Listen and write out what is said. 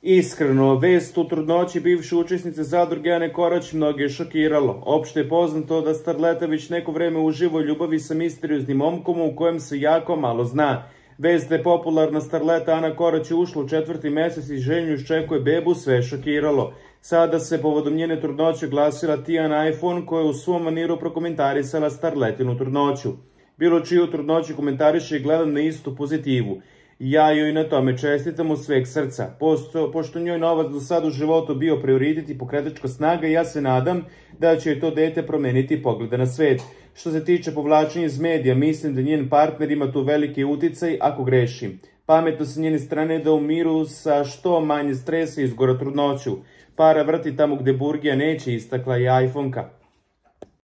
Iskreno, vest u trudnoći bivše učesnice zadruge Ane Korać mnoge je šokiralo. Opšte je poznato da starleta već neko vreme uživa u ljubavi sa misterioznim momkom u kojem se jako malo zna. Vest da je popularna starleta Ana Korać je ušla u 4. mesec i ženju iščekuje bebu, sve je šokiralo. Sada se povodom njene trudnoće glasila Tijana iPhone koja je u svom maniru prokomentarisala starletinu trudnoću. Bilo čiju trudnoću komentariše i gledam na istu pozitivu. Ja joj na tome čestitam od sveg srca. Pošto njoj novac do sada u životu bio prioritet i pokretačka snaga, ja se nadam da će joj to dete promeniti pogleda na svet. Što se tiče povlačenja iz medija, mislim da njen partner ima tu veliki uticaj ako grešim. Pametno sa njene strane da u miru sa što manje stresa izgora trudnoću. Para vrti tamo gde burgija neće, istakla je iPhone-ka.